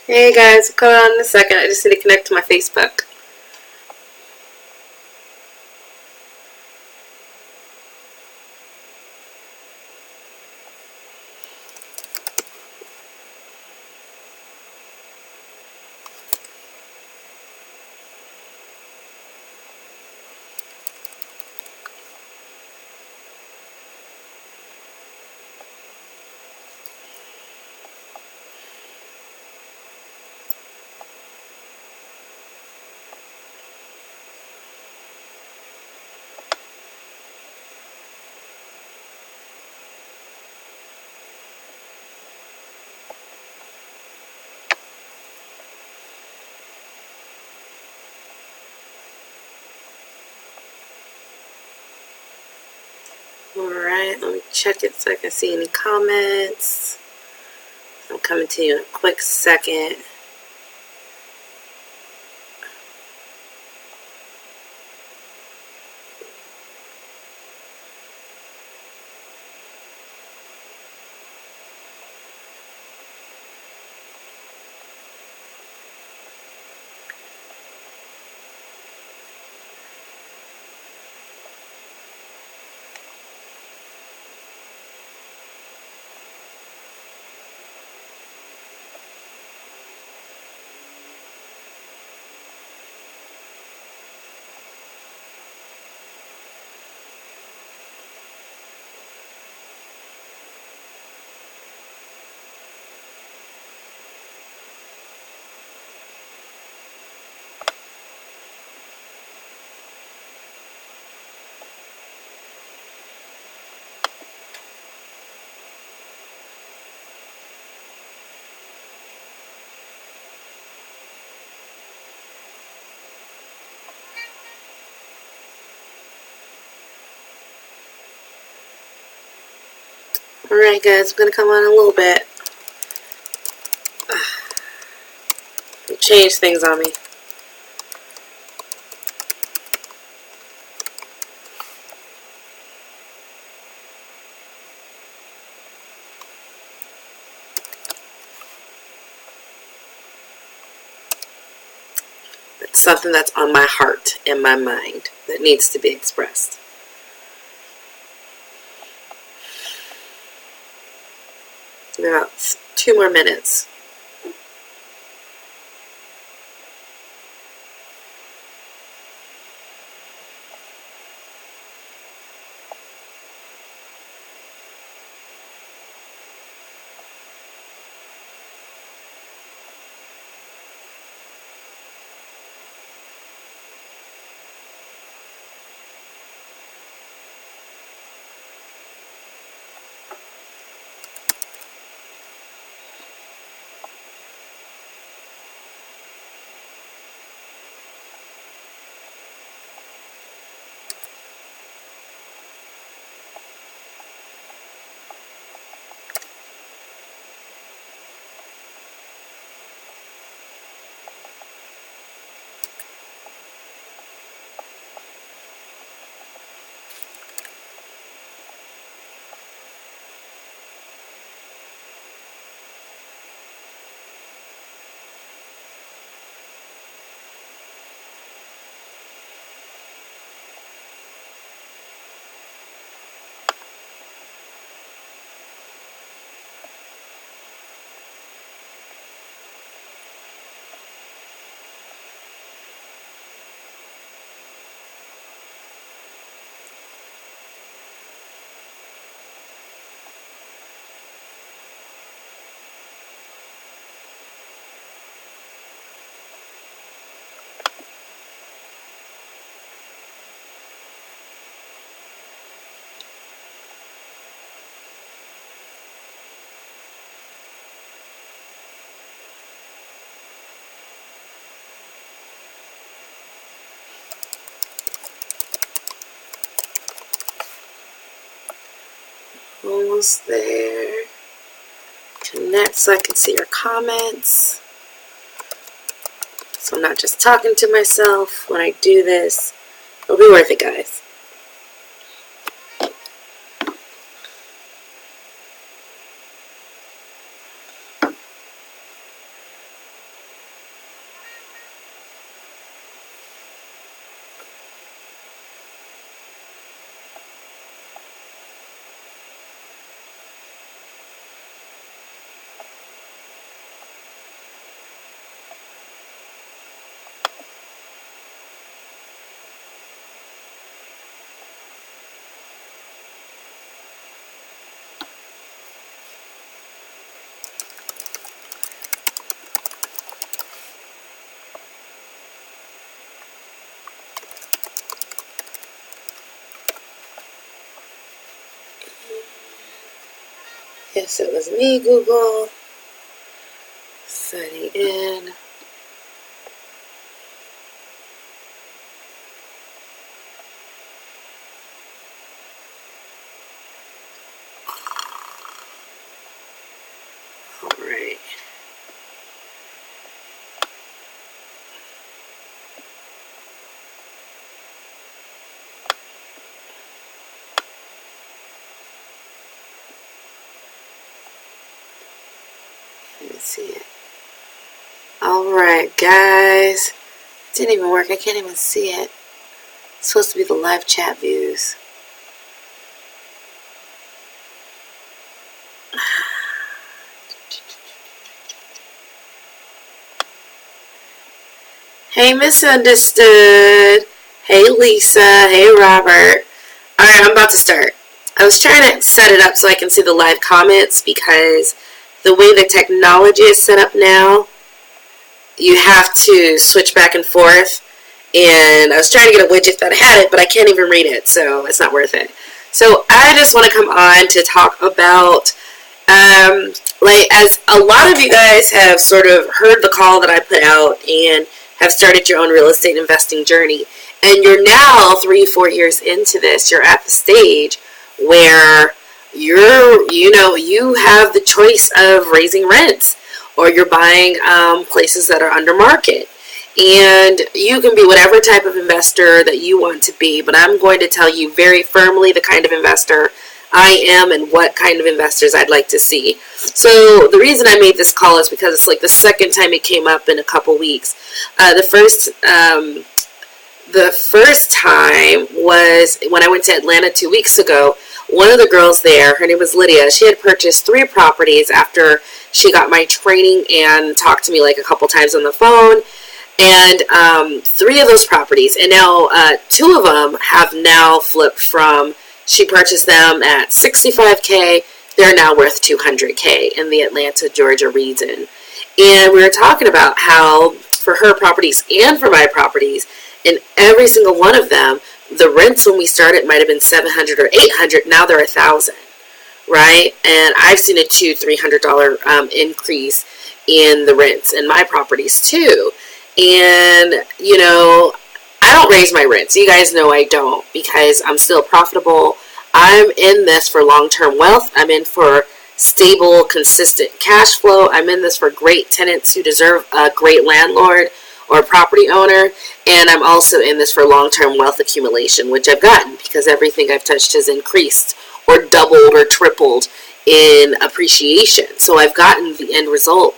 Hey guys, come on in a second. I just need to connect to my Facebook. Alright, let me check it so I can see any comments. I'm coming to you in a quick second. Alright guys, I'm gonna come on in a little bit. Change things on me. It's something that's on my heart and my mind that needs to be expressed. About 2 more minutes. Almost there. Connect so I can see your comments. So I'm not just talking to myself when I do this. It'll be worth it, guys. Yes, it was me, Google. Signing in. All right. Let me see it. All right, guys. It didn't even work. I can't even see it. It's supposed to be the live chat views. Hey, Misunderstood. Hey, Lisa. Hey, Robert. All right, I'm about to start. I was trying to set it up so I can see the live comments because the way the technology is set up now, you have to switch back and forth. And I was trying to get a widget that had it, but I can't even read it, so it's not worth it. So I just want to come on to talk about, like, as a lot of you guys have sort of heard the call that I put out and have started your own real estate investing journey, and you're now 3-4 years into this, you're at the stage where you have the choice of raising rents, or you're buying places that are under market. And you can be whatever type of investor that you want to be, but I'm going to tell you very firmly the kind of investor I am and what kind of investors I'd like to see. So the reason I made this call is because it's like the second time it came up in a couple weeks. The first time was when I went to Atlanta 2 weeks ago. One of the girls there, her name was Lydia, she had purchased 3 properties after she got my training and talked to me like a couple times on the phone. And 3 of those properties, and now 2 of them have now flipped from, she purchased them at $65K, they're now worth $200K in the Atlanta, Georgia region. And we were talking about how for her properties and for my properties, in every single one of them, the rents when we started might have been $700 or $800, now they're $1,000, right? And I've seen a $200-$300 increase in the rents in my properties too. And, I don't raise my rents. You guys know I don't, because I'm still profitable. I'm in this for long-term wealth. I'm in for stable, consistent cash flow. I'm in this for great tenants who deserve a great landlord or property owner. And I'm also in this for long-term wealth accumulation, which I've gotten because everything I've touched has increased or doubled or tripled in appreciation. So I've gotten the end result.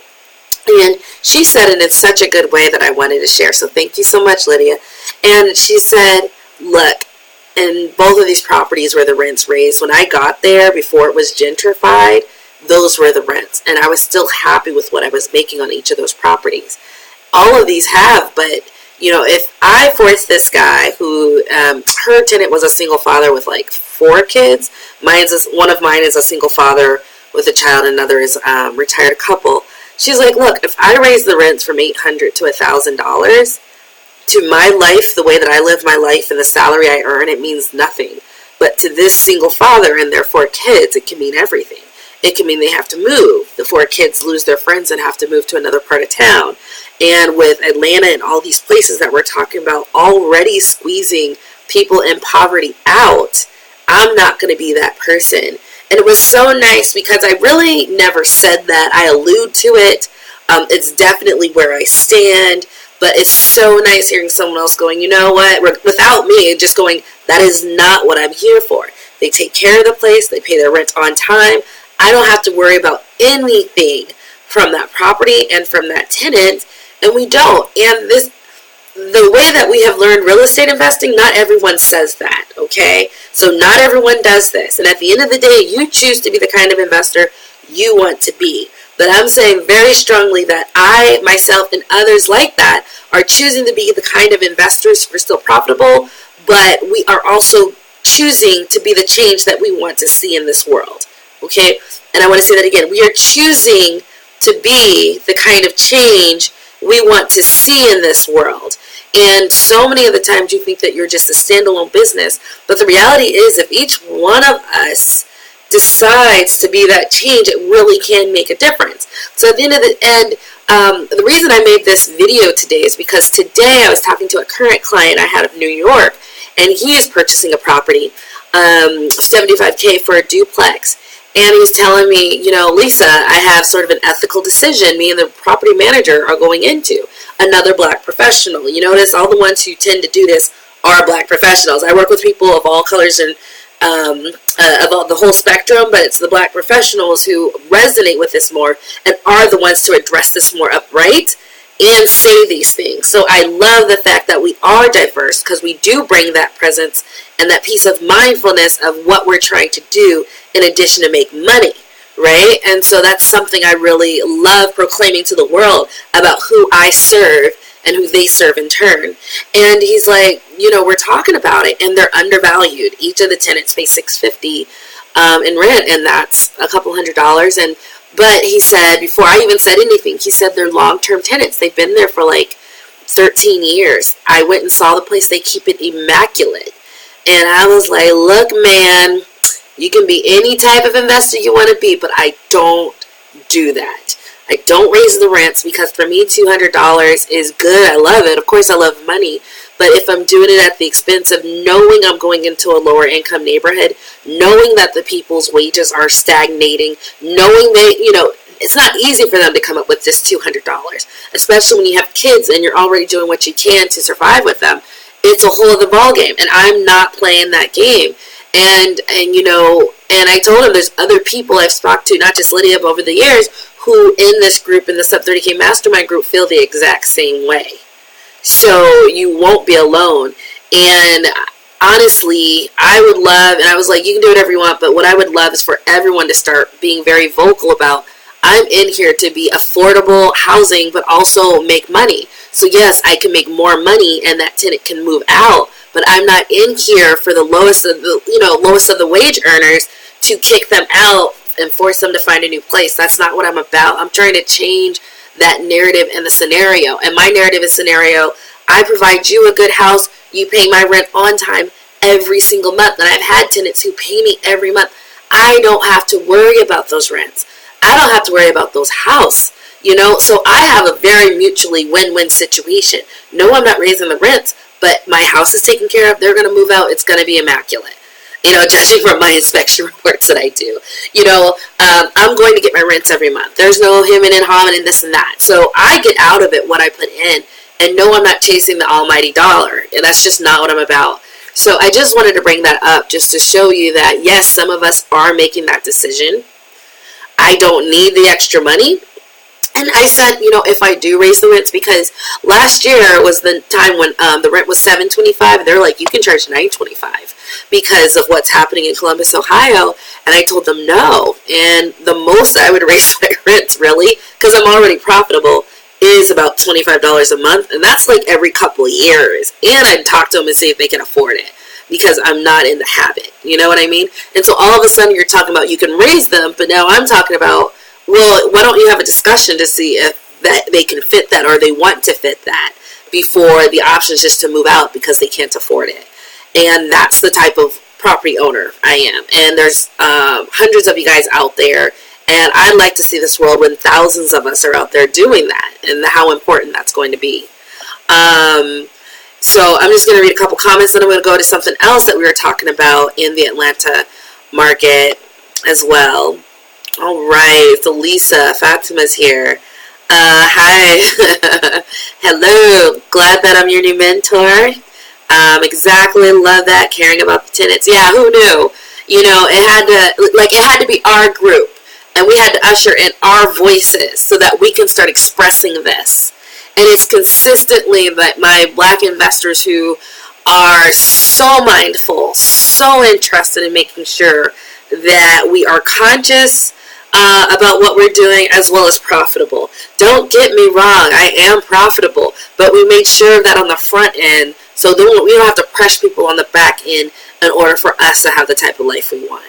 And she said it in such a good way that I wanted to share. So thank you so much, Lydia. And she said, look, in both of these properties where the rents raised, when I got there before it was gentrified, those were the rents. And I was still happy with what I was making on each of those properties. All of these have, but, if I forced this guy who, her tenant was a single father with like 4 kids. One of mine is a single father with a child, another is a retired couple. She's like, look, if I raise the rents from $800 to $1,000, to my life, the way that I live my life and the salary I earn, it means nothing. But to this single father and their 4 kids, it can mean everything. It can mean they have to move. The 4 kids lose their friends and have to move to another part of town. And with Atlanta and all these places that we're talking about already squeezing people in poverty out, I'm not going to be that person. And it was so nice because I really never said that. I allude to it. It's definitely where I stand. But it's so nice hearing someone else going, you know what, without me, just going, that is not what I'm here for. They take care of the place. They pay their rent on time. I don't have to worry about anything from that property and from that tenant. And we don't. And the way that we have learned real estate investing, not everyone says that, okay? So not everyone does this. And at the end of the day, you choose to be the kind of investor you want to be. But I'm saying very strongly that I, myself, and others like that are choosing to be the kind of investors who are still profitable, but we are also choosing to be the change that we want to see in this world, okay? And I want to say that again. We are choosing to be the kind of change we want to see in this world. And so many of the times you think that you're just a standalone business, but the reality is if each one of us decides to be that change, it really can make a difference. So at the end, the reason I made this video today is because today I was talking to a current client I had of New York, and he is purchasing a property, $75K for a duplex. And he was telling me, you know, Lisa, I have sort of an ethical decision me and the property manager are going into. Another black professional. You notice all the ones who tend to do this are black professionals. I work with people of all colors and of the whole spectrum, but it's the black professionals who resonate with this more and are the ones to address this more upright and say these things. So I love the fact that we are diverse, because we do bring that presence and that piece of mindfulness of what we're trying to do in addition to make money, right? And so that's something I really love proclaiming to the world about who I serve and who they serve in turn. And he's like, you know, we're talking about it, and they're undervalued. Each of the tenants pay $650 in rent, and that's a couple $100. But he said, before I even said anything, he said they're long-term tenants. They've been there for like 13 years. I went and saw the place. They keep it immaculate. And I was like, look, man, you can be any type of investor you want to be, but I don't do that. I don't raise the rents, because for me, $200 is good. I love it. Of course, I love money. But if I'm doing it at the expense of knowing I'm going into a lower income neighborhood, knowing that the people's wages are stagnating, knowing that, you know, it's not easy for them to come up with this $200, especially when you have kids and you're already doing what you can to survive with them. It's a whole other ball game, and I'm not playing that game. And you know, and I told him there's other people I've spoke to, not just Lydia, but over the years, who in this group, in the Sub 30K Mastermind group, feel the exact same way. So you won't be alone. And honestly, I would love, and I was like, you can do whatever you want, but what I would love is for everyone to start being very vocal about, I'm in here to be affordable housing, but also make money. So yes, I can make more money and that tenant can move out, but I'm not in here for the lowest of the wage earners to kick them out and force them to find a new place. That's not what I'm about. I'm trying to change that narrative and the scenario. And my narrative and scenario, I provide you a good house, you pay my rent on time every single month. And I've had tenants who pay me every month. I don't have to worry about those rents. I don't have to worry about those houses. You know, so I have a very mutually win-win situation. No, I'm not raising the rents, but my house is taken care of. They're going to move out. It's going to be immaculate. You know, judging from my inspection reports that I do. You know, I'm going to get my rents every month. There's no hemming and hawing and this and that. So I get out of it what I put in. And no, I'm not chasing the almighty dollar. And that's just not what I'm about. So I just wanted to bring that up just to show you that, yes, some of us are making that decision. I don't need the extra money. And I said, you know, if I do raise the rents, because last year was the time when the rent was $725, they're like, you can charge $925 because of what's happening in Columbus, Ohio. And I told them no. And the most I would raise my rents, really, because I'm already profitable, is about $25 a month. And that's like every couple of years. And I'd talk to them and see if they can afford it, because I'm not in the habit. You know what I mean? And so all of a sudden you're talking about you can raise them, but now I'm talking about, well, why don't you have a discussion to see if that they can fit that, or they want to fit that, before the option is just to move out because they can't afford it. And that's the type of property owner I am. And there's hundreds of you guys out there, and I'd like to see this world when thousands of us are out there doing that, and how important that's going to be. So I'm just going to read a couple comments, then I'm going to go to something else that we were talking about in the Atlanta market as well. All right, so Lisa, Fatima's here. Hi. Hello. Glad that I'm your new mentor. Exactly. Love that. Caring about the tenants. Yeah, who knew? You know, it had to be our group, and we had to usher in our voices so that we can start expressing this. And it's consistently that my black investors who are so mindful, so interested in making sure that we are conscious about what we're doing, as well as profitable. Don't get me wrong, I am profitable, but we made sure that on the front end, so we don't have to press people on the back end in order for us to have the type of life we want.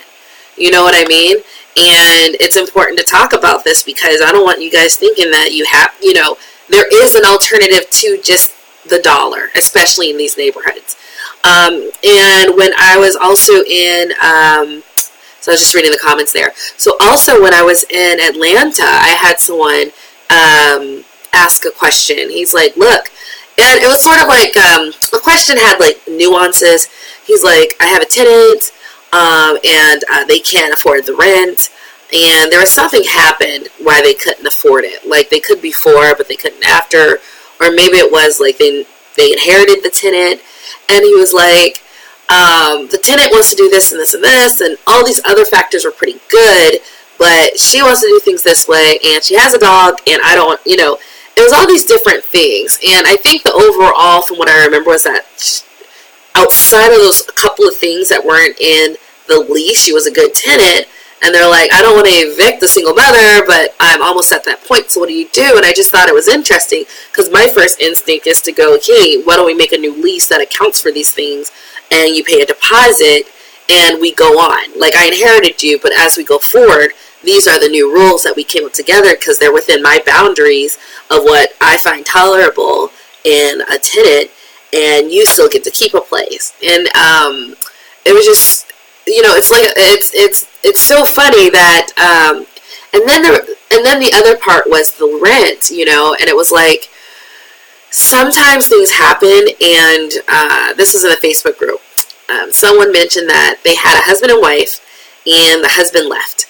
You know what I mean? And it's important to talk about this, because I don't want you guys thinking that you have, you know, there is an alternative to just the dollar, especially in these neighborhoods. And when I was also in So I was just reading the comments there. So also when I was in Atlanta, I had someone ask a question. He's like, look, and it was sort of like the question had like nuances. He's like, I have a tenant, and they can't afford the rent, and there was something happened why they couldn't afford it. Like they could before, but they couldn't after, or maybe it was like they inherited the tenant, and he was like, the tenant wants to do this and this and this, and all these other factors were pretty good, but she wants to do things this way, and she has a dog, and I don't, it was all these different things. And I think the overall, from what I remember, was that outside of those couple of things that weren't in the lease, she was a good tenant. And they're like, I don't want to evict the single mother, but I'm almost at that point, so what do you do? And I just thought it was interesting, because my first instinct is to go, hey, why don't we make a new lease that accounts for these things, and you pay a deposit, and we go on. Like, I inherited you, but as we go forward, these are the new rules that we came up together, because they're within my boundaries of what I find tolerable in a tenant, and you still get to keep a place. And it was just, it's like it's so funny that and then the other part was the rent, and it was like sometimes things happen, and this was in a Facebook group. Someone mentioned that they had a husband and wife, and the husband left,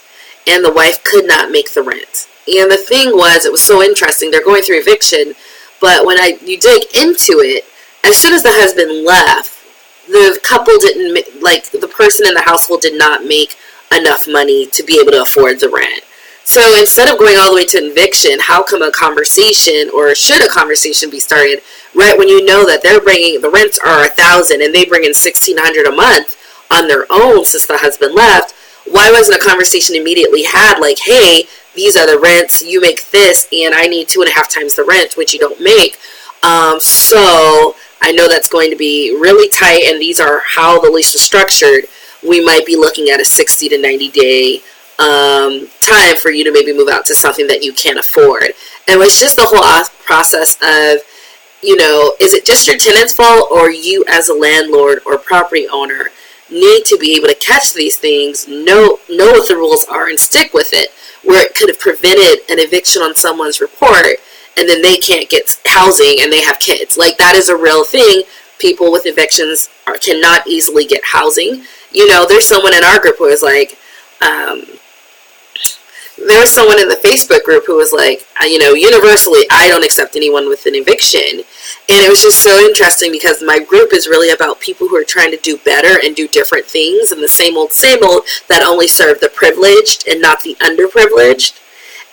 and the wife could not make the rent. And the thing was, it was so interesting. They're going through eviction, but when you dig into it, as soon as the husband left, the couple didn't, like, the person in the household did not make enough money to be able to afford the rent. So instead of going all the way to eviction, how come a conversation, or should a conversation be started right when you know that they're bringing, the rents are $1,000 and they bring in $1,600 a month on their own since the husband left? Why wasn't a conversation immediately had like, hey, these are the rents, you make this, and I need 2.5 times the rent, which you don't make. So I know that's going to be really tight, and these are how the lease was structured. We might be looking at a 60 to 90 day time for you to maybe move out to something that you can't afford. And it's just the whole process of, is it just your tenant's fault, or you as a landlord or property owner need to be able to catch these things, know what the rules are, and stick with it, where it could have prevented an eviction on someone's report, and then they can't get housing and they have kids. Like, that is a real thing. People with evictions cannot easily get housing. There's someone in our group who was like, there was someone in the Facebook group who was like, universally, I don't accept anyone with an eviction. And it was just so interesting, because my group is really about people who are trying to do better and do different things, and the same old that only serve the privileged and not the underprivileged.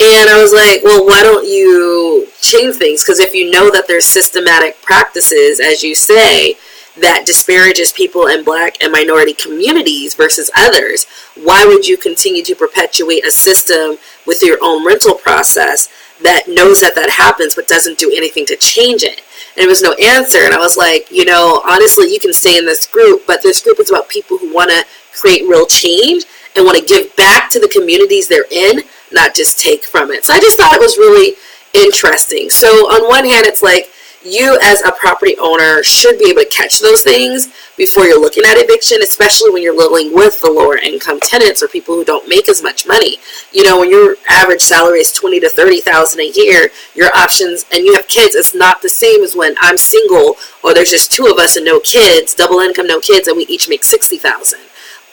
And I was like, well, why don't you change things? Because if you know that there's systematic practices, as you say, that disparages people in Black and minority communities versus others, why would you continue to perpetuate a system with your own rental process that knows that happens but doesn't do anything to change it? And there was no answer. And I was like, honestly, you can stay in this group, but this group is about people who want to create real change and want to give back to the communities they're in, not just take from it. So I just thought it was really interesting. So on one hand, it's like, you as a property owner should be able to catch those things before you're looking at eviction, especially when you're living with the lower income tenants or people who don't make as much money. When your average salary is $20,000 to $30,000 a year, your options, and you have kids, it's not the same as when I'm single, or there's just two of us and no kids, double income, no kids, and we each make $60,000.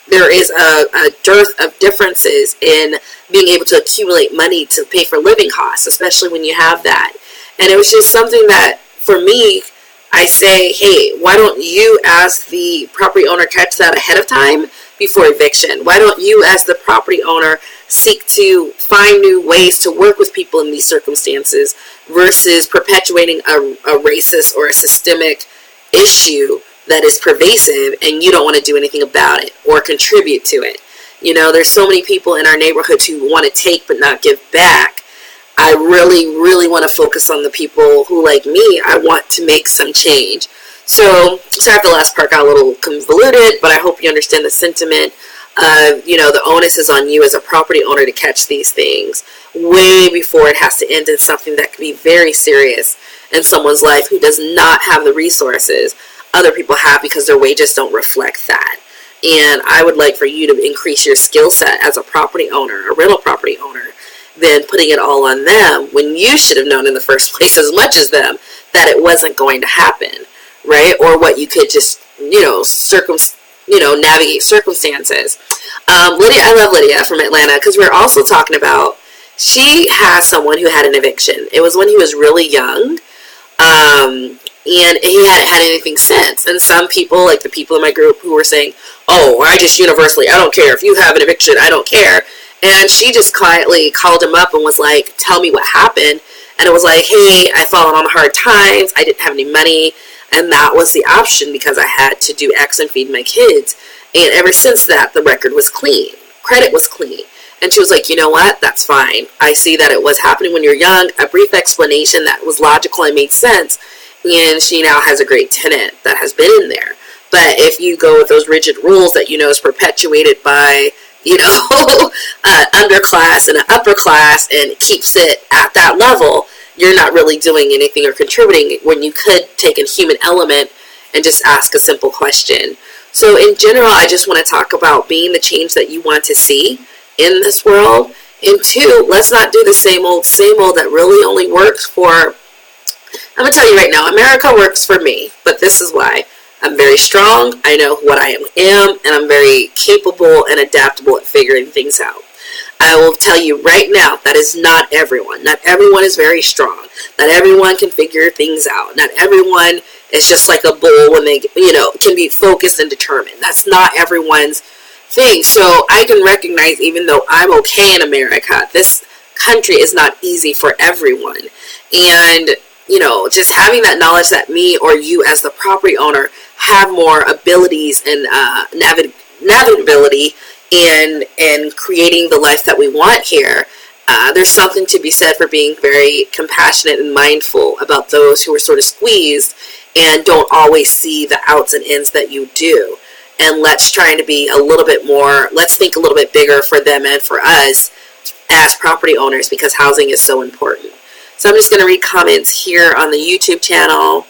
There is a dearth of differences in being able to accumulate money to pay for living costs, especially when you have that. And it was just something that, for me, I say, hey, why don't you as the property owner catch that ahead of time before eviction? Why don't you as the property owner seek to find new ways to work with people in these circumstances versus perpetuating a racist or a systemic issue that is pervasive and you don't want to do anything about it or contribute to it? There's so many people in our neighborhoods who want to take but not give back. I really, really want to focus on the people who, like me, I want to make some change. So sorry if the last part got a little convoluted, but I hope you understand the sentiment of, the onus is on you as a property owner to catch these things way before it has to end in something that could be very serious in someone's life who does not have the resources other people have because their wages don't reflect that. and I would like for you to increase your skill set as a property owner, a rental property owner, than putting it all on them when you should have known in the first place as much as them that it wasn't going to happen, right? Or what you could just, navigate circumstances. Lydia, I love Lydia from Atlanta because we're also talking about, she has someone who had an eviction. It was when he was really young, and he hadn't had anything since. And some people, like the people in my group who were saying, oh, I just universally, I don't care. If you have an eviction, I don't care. And she just quietly called him up and was like, tell me what happened. And it was like, hey, I've fallen on hard times. I didn't have any money. And that was the option because I had to do X and feed my kids. And ever since that, the record was clean. Credit was clean. And she was like, you know what? That's fine. I see that it was happening when you're young. A brief explanation that was logical and made sense. And she now has a great tenant that has been in there. But if you go with those rigid rules that, is perpetuated by, underclass and an upper class and keeps it at that level, you're not really doing anything or contributing when you could take a human element and just ask a simple question. So in general, I just want to talk about being the change that you want to see in this world. And two, let's not do the same old that really only works for, I'm going to tell you right now, America works for me, but this is why. I'm very strong, I know what I am, and I'm very capable and adaptable at figuring things out. I will tell you right now, that is not everyone. Not everyone is very strong. Not everyone can figure things out. Not everyone is just like a bull when they, can be focused and determined. That's not everyone's thing. So I can recognize, even though I'm okay in America, this country is not easy for everyone. And, just having that knowledge that me or you as the property owner have more abilities and navigability in creating the life that we want here. There's something to be said for being very compassionate and mindful about those who are sort of squeezed and don't always see the outs and ins that you do. And let's try to be a little bit more, let's think a little bit bigger for them and for us as property owners, because housing is so important. So I'm just going to read comments here on the YouTube channel.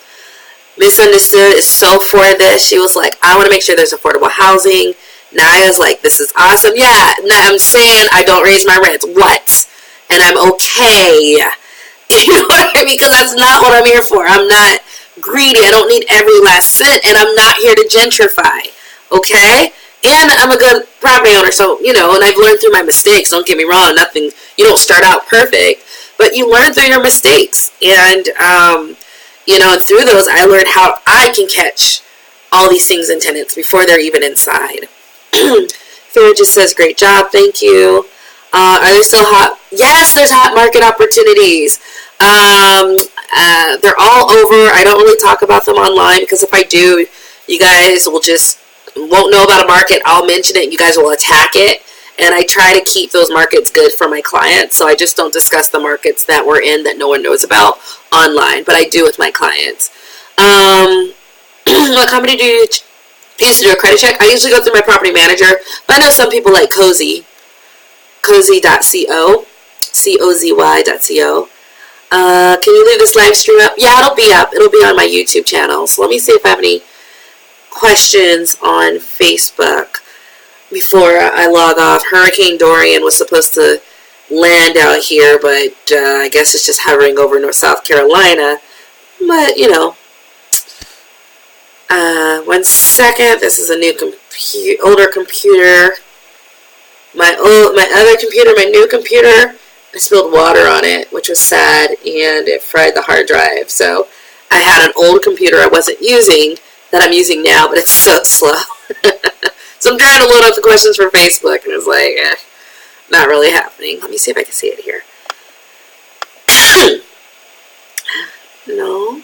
Misunderstood is so for this. She was like, I want to make sure there's affordable housing. Naya's like, this is awesome. Yeah, I'm saying I don't raise my rent. What? And I'm okay. You know what I mean? Because that's not what I'm here for. I'm not greedy. I don't need every last cent. And I'm not here to gentrify. Okay? And I'm a good property owner. So, and I've learned through my mistakes. Don't get me wrong. Nothing, you don't start out perfect. But you learn through your mistakes. And, and through those, I learned how I can catch all these things in tenants before they're even inside. Farrah just says, great job, thank you. Are there still hot? Yes, there's hot market opportunities. They're all over. I don't really talk about them online because if I do, you guys won't know about a market. I'll mention it. You guys will attack it. And I try to keep those markets good for my clients. So I just don't discuss the markets that we're in that no one knows about online. But I do with my clients. What company do you use to do a credit check? I usually go through my property manager. But I know some people like Cozy. Cozy.co. COZY.co. Can you leave this live stream up? Yeah, it'll be up. It'll be on my YouTube channel. So let me see if I have any questions on Facebook before I log off. Hurricane Dorian was supposed to land out here, but I guess it's just hovering over North South Carolina. But, 1 second. This is a new older computer. My other computer, my new computer, I spilled water on it, which was sad, and it fried the hard drive. So I had an old computer I wasn't using that I'm using now, but it's so slow. So I'm trying to load up the questions for Facebook, and it's like, not really happening. Let me see if I can see it here. No,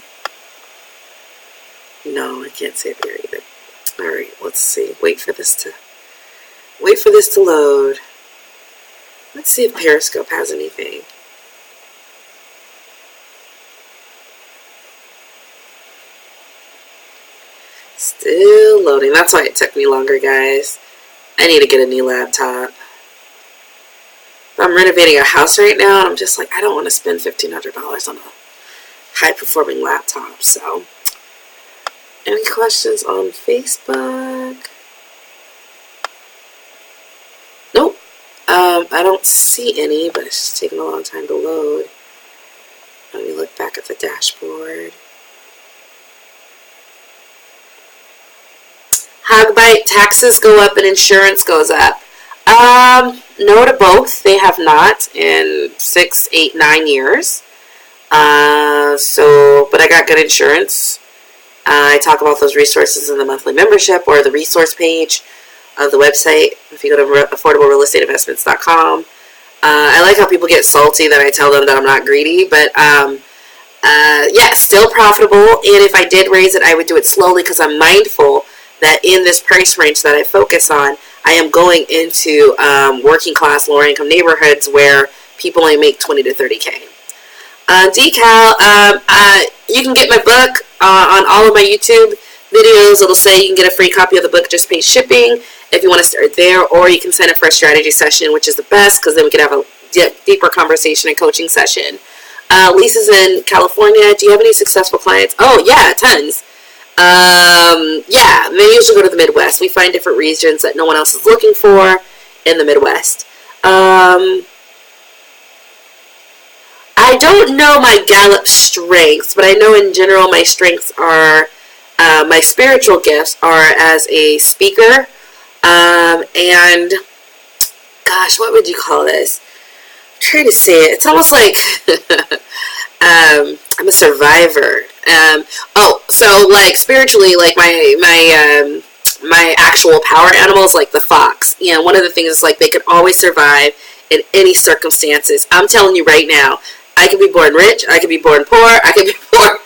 I can't see it there either. All right, let's see. Wait for this to load. Let's see if Periscope has anything. Still loading. That's why it took me longer, guys. I need to get a new laptop. I'm renovating a house right now, and I'm just like, I don't want to spend $1,500 on a high-performing laptop. So, any questions on Facebook? I don't see any, but it's just taking a long time to load. Let me look back at the dashboard. Hogbite, taxes go up and insurance goes up. No to both. They have not in 6, 8, 9 years. But I got good insurance. I talk about those resources in the monthly membership or the resource page of the website. If you go to affordablerealestateinvestments.com. I like how people get salty that I tell them that I'm not greedy, but yeah, still profitable. And if I did raise it, I would do it slowly because I'm mindful that in this price range that I focus on, I am going into working class, lower income neighborhoods where people only make 20 to 30K. Decal, you can get my book on all of my YouTube videos. It'll say you can get a free copy of the book, just pay shipping if you want to start there, or you can sign up for a strategy session, which is the best because then we can have a deeper conversation and coaching session. Lisa's in California. Do you have any successful clients? Oh, yeah, tons. Yeah, they usually go to the Midwest. We find different regions that no one else is looking for in the Midwest. I don't know my Gallup strengths, but I know in general my strengths are, my spiritual gifts are as a speaker, and, gosh, what would you call this? I'm trying to say it. It's almost like, I'm a survivor. So like spiritually, like my actual power animals, like the fox. You know, one of the things is like they can always survive in any circumstances. I'm telling you right now, I could be born rich, I could be born poor, I could be born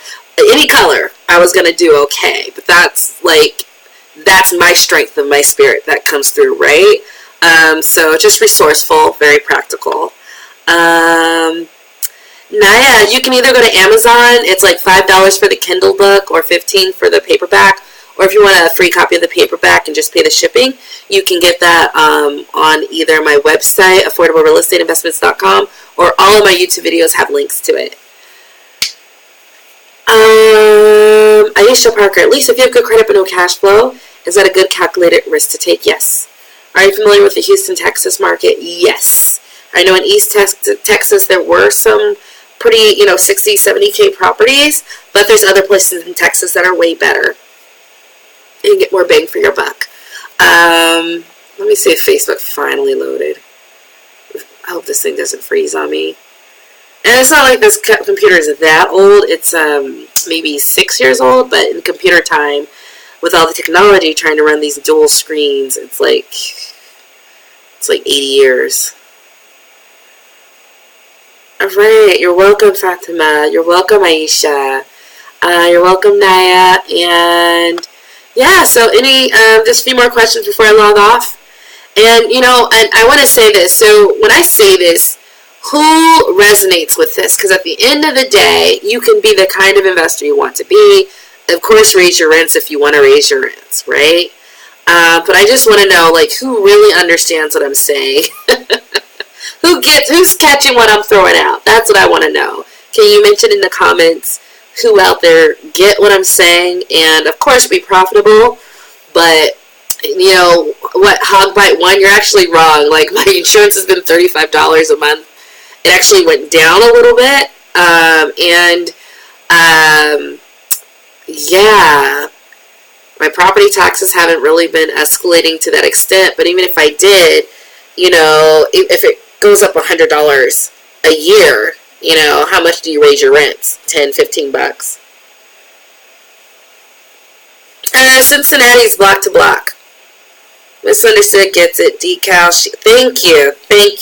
any color. I was gonna do okay, but that's my strength of my spirit that comes through, right? So just resourceful, very practical. Naya, you can either go to Amazon, it's like $5 for the Kindle book or $15 for the paperback, or if you want a free copy of the paperback and just pay the shipping, you can get that on either my website, affordablerealestateinvestments.com, or all of my YouTube videos have links to it. Aisha Parker, at least if you have good credit but no cash flow, is that a good calculated risk to take? Yes. Are you familiar with the Houston, Texas market? Yes. I know in East Texas there were some pretty, 60, 70K properties, but there's other places in Texas that are way better. You can get more bang for your buck. Let me see if Facebook finally loaded. I hope this thing doesn't freeze on me. And it's not like this computer is that old. It's maybe 6 years old, but in computer time, with all the technology trying to run these dual screens, it's like 80 years. Alright, you're welcome, Fatima. You're welcome, Aisha. You're welcome, Naya. And yeah, so just a few more questions before I log off. And, and I want to say this. So when I say this, who resonates with this? Because at the end of the day, you can be the kind of investor you want to be. Of course, raise your rents if you want to raise your rents, right? But I just want to know, who really understands what I'm saying? Who's catching what I'm throwing out? That's what I want to know. Can you mention in the comments who out there get what I'm saying? And of course, be profitable. But what, Hogbite 1, you're actually wrong. Like, my insurance has been $35 a month. It actually went down a little bit. Yeah, my property taxes haven't really been escalating to that extent. But even if I did, if it goes up $100 a year, how much do you raise your rents? 10, 15 bucks. Cincinnati's block to block. Misunderstood, gets it. Decal. Thank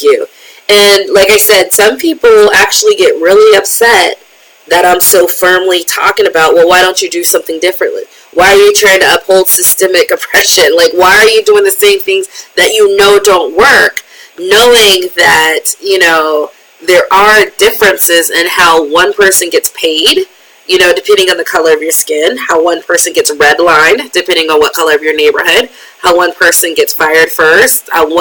you. And like I said, some people actually get really upset that I'm so firmly talking about, well, why don't you do something differently? Why are you trying to uphold systemic oppression? Like, why are you doing the same things that don't work? Knowing that, there are differences in how one person gets paid, depending on the color of your skin, how one person gets redlined, depending on what color of your neighborhood, how one person gets fired first, how do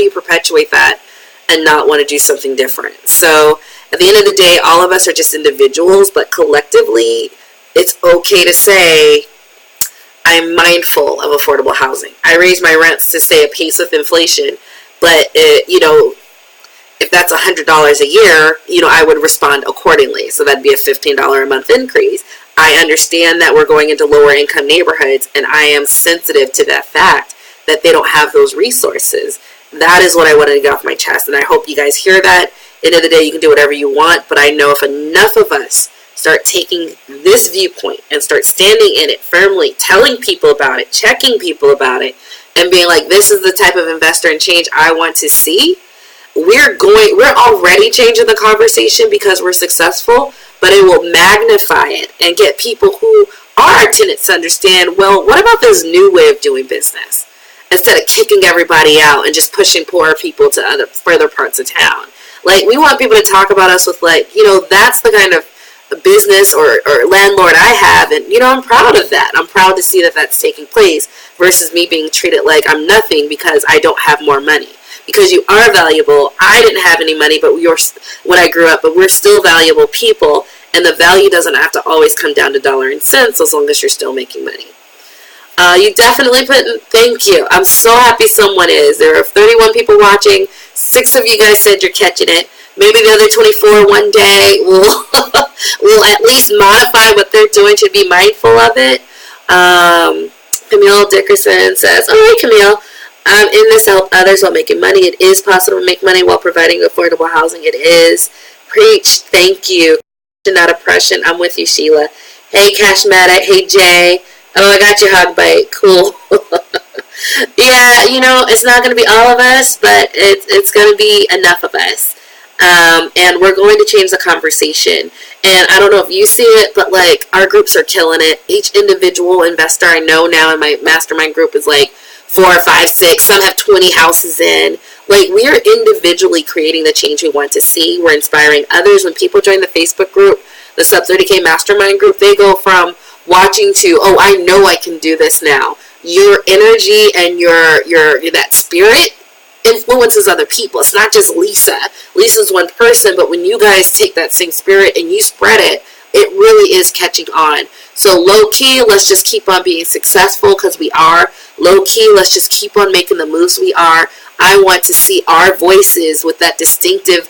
you perpetuate that and not want to do something different? So at the end of the day, all of us are just individuals, but collectively, it's okay to say, I'm mindful of affordable housing. I raise my rents to stay apace with inflation But, if that's $100 a year, I would respond accordingly. So that'd be a $15 a month increase. I understand that we're going into lower income neighborhoods, and I am sensitive to that fact that they don't have those resources. That is what I wanted to get off my chest, and I hope you guys hear that. At the end of the day, you can do whatever you want, but I know if enough of us start taking this viewpoint and start standing in it firmly, telling people about it, checking people about it, and being like, this is the type of investor and change I want to see, we're already changing the conversation because we're successful, but it will magnify it and get people who are our tenants to understand, well, what about this new way of doing business? Instead of kicking everybody out and just pushing poorer people to further parts of town. Like, we want people to talk about us with, like, that's the kind of business or landlord I have, and, I'm proud of that. I'm proud to see that that's taking place versus me being treated like I'm nothing because I don't have more money. Because you are valuable. I didn't have any money when I grew up, but we're still valuable people, and the value doesn't have to always come down to dollar and cents as long as you're still making money. You definitely thank you. I'm so happy someone is. There are 31 people watching. 6 of you guys said you're catching it. Maybe the other 24 one day will at least modify what they're doing to be mindful of it. Camille Dickerson says, all right, Camille. In this to help others while making money. It is possible to make money while providing affordable housing. It is. Preach. Thank you. Not oppression. I'm with you, Sheila. Hey, Cashmatic. Hey, Jay. Oh, I got your hug bite. Cool. Yeah, it's not going to be all of us, but it's going to be enough of us. And we're going to change the conversation. And I don't know if you see it, but, like, our groups are killing it. Each individual investor I know now in my mastermind group is like 4, 5, 6. Some have 20 houses in. Like, we are individually creating the change we want to see. We're inspiring others. When people join the Facebook group, the Sub 30K Mastermind group, they go from watching to, oh, I know I can do this now. Your energy and your that spirit influences other people. It's not just Lisa. Lisa's one person, but when you guys take that same spirit and you spread it, it really is catching on. So low key, let's just keep on being successful because we are. Low key, let's just keep on making the moves we are. I want to see our voices with that distinctive,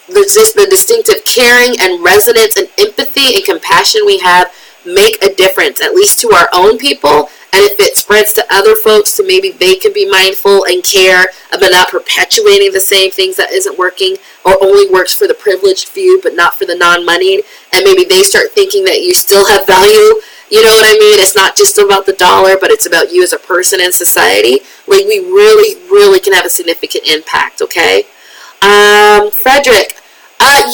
the distinctive caring and resonance and empathy and compassion we have make a difference, at least to our own people. And if it spreads to other folks, so maybe they can be mindful and care about not perpetuating the same things that isn't working or only works for the privileged few but not for the non-moneyed. And maybe they start thinking that you still have value. You know what I mean? It's not just about the dollar, but it's about you as a person in society. Like, we really, really can have a significant impact, okay? Frederick.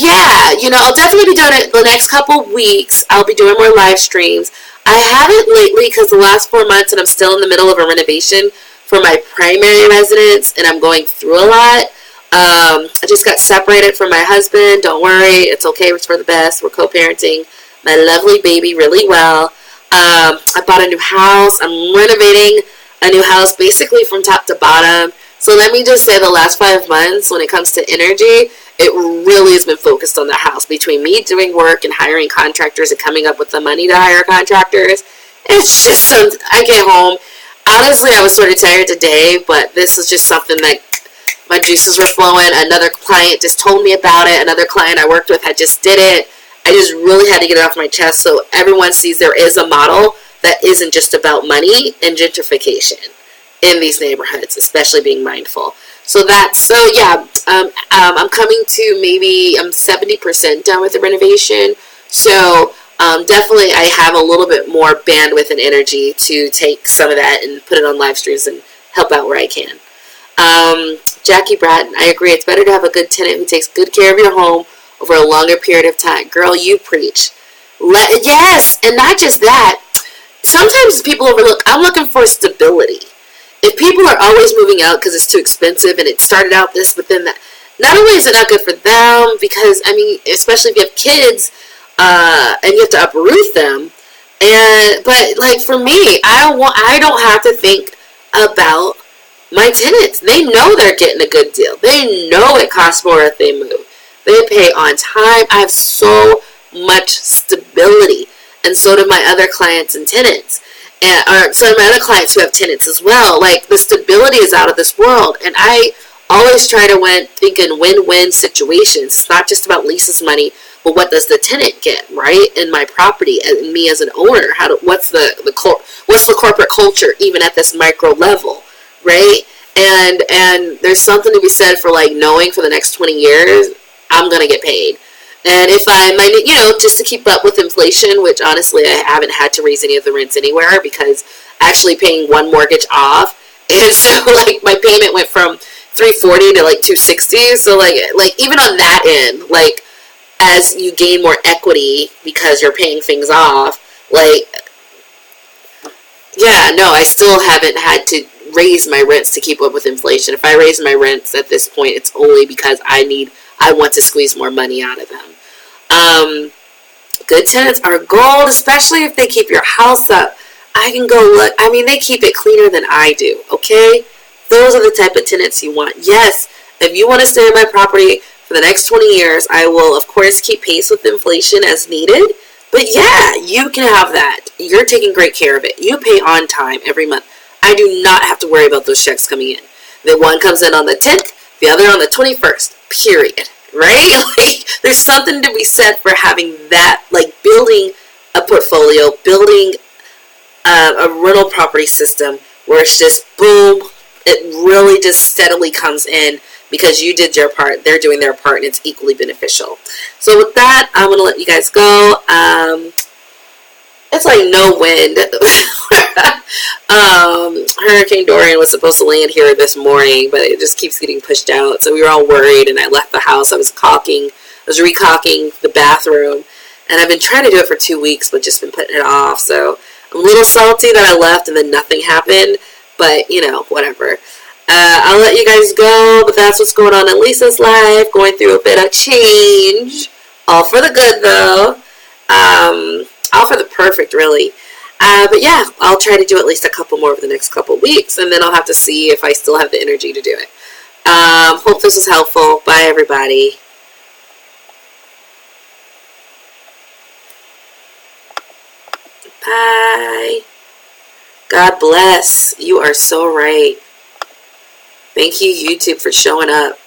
Yeah, I'll definitely be doing it the next couple weeks. I'll be doing more live streams. I haven't lately because the last 4 months and I'm still in the middle of a renovation for my primary residence and I'm going through a lot. I just got separated from my husband. Don't worry. It's okay. It's for the best. We're co-parenting my lovely baby really well. I bought a new house. I'm renovating a new house basically from top to bottom. So let me just say the last 5 months when it comes to energy, it really has been focused on the house. Between me doing work and hiring contractors and coming up with the money to hire contractors, it's just, I get home. Honestly, I was sort of tired today, but this is just something that my juices were flowing. Another client just told me about it. Another client I worked with had just did it. I just really had to get it off my chest so everyone sees there is a model that isn't just about money and gentrification in these neighborhoods, especially being mindful. I'm coming to maybe I'm 70% done with the renovation. So definitely I have a little bit more bandwidth and energy to take some of that and put it on live streams and help out where I can. Jackie Bratton, I agree. It's better to have a good tenant who takes good care of your home over a longer period of time. Girl, you preach. Yes, and not just that. Sometimes people overlook, I'm looking for stability. If people are always moving out because it's too expensive and it started out this but then that, not only is it not good for them, because, I mean, especially if you have kids and you have to uproot them, but like for me, I don't have to think about my tenants. They know they're getting a good deal. They know it costs more if they move. They pay on time. I have so much stability, and so do my other clients and tenants. And some of my other clients who have tenants as well. Like, the stability is out of this world, and I always try to think in win-win situations. It's not just about Lisa's money, but what does the tenant get, right, in my property, and me as an owner? What's the corporate culture, even at this micro level, right? And there's something to be said for like knowing for the next 20 years I'm gonna get paid. And if I might, just to keep up with inflation, which honestly I haven't had to raise any of the rents anywhere because actually paying one mortgage off, and so like my payment went from 340 to like 260. So like even on that end, like as you gain more equity because you're paying things off, like yeah, no, I still haven't had to raise my rents to keep up with inflation. If I raise my rents at this point, it's only because I want to squeeze more money out of them. Um, Good tenants are gold, especially if they keep your house up. I can go look. I mean, they keep it cleaner than I do, okay? Those are the type of tenants you want. Yes, if you want to stay in my property for the next 20 years, I will, of course, keep pace with inflation as needed. But yeah, you can have that. You're taking great care of it. You pay on time every month. I do not have to worry about those checks coming in. The one comes in on the 10th, the other on the 21st, period. Right? Like, there's something to be said for having that, like building a portfolio, building a rental property system where it's just boom, it really just steadily comes in because you did your part, they're doing their part, and it's equally beneficial. So with that, I'm gonna let you guys go. It's like no wind. Hurricane Dorian was supposed to land here this morning, but it just keeps getting pushed out. So we were all worried, and I left the house. I was recocking the bathroom, and I've been trying to do it for 2 weeks, but just been putting it off. So I'm a little salty that I left and then nothing happened, but whatever. I'll let you guys go, but that's what's going on in Lisa's life, going through a bit of change. All for the good, though. All for the perfect, really. But yeah, I'll try to do at least a couple more over the next couple weeks, and then I'll have to see if I still have the energy to do it. Hope this was helpful. Bye, everybody. Bye. God bless. You are so right. Thank you, YouTube, for showing up.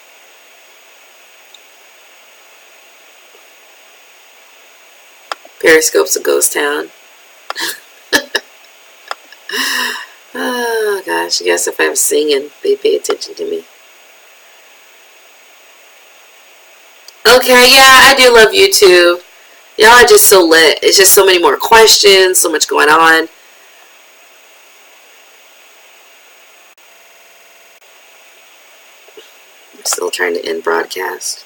Periscope's a ghost town. Oh, gosh. I guess if I'm singing, they pay attention to me. Okay, yeah, I do love YouTube. Y'all are just so lit. It's just so many more questions, so much going on. I'm still trying to end broadcast.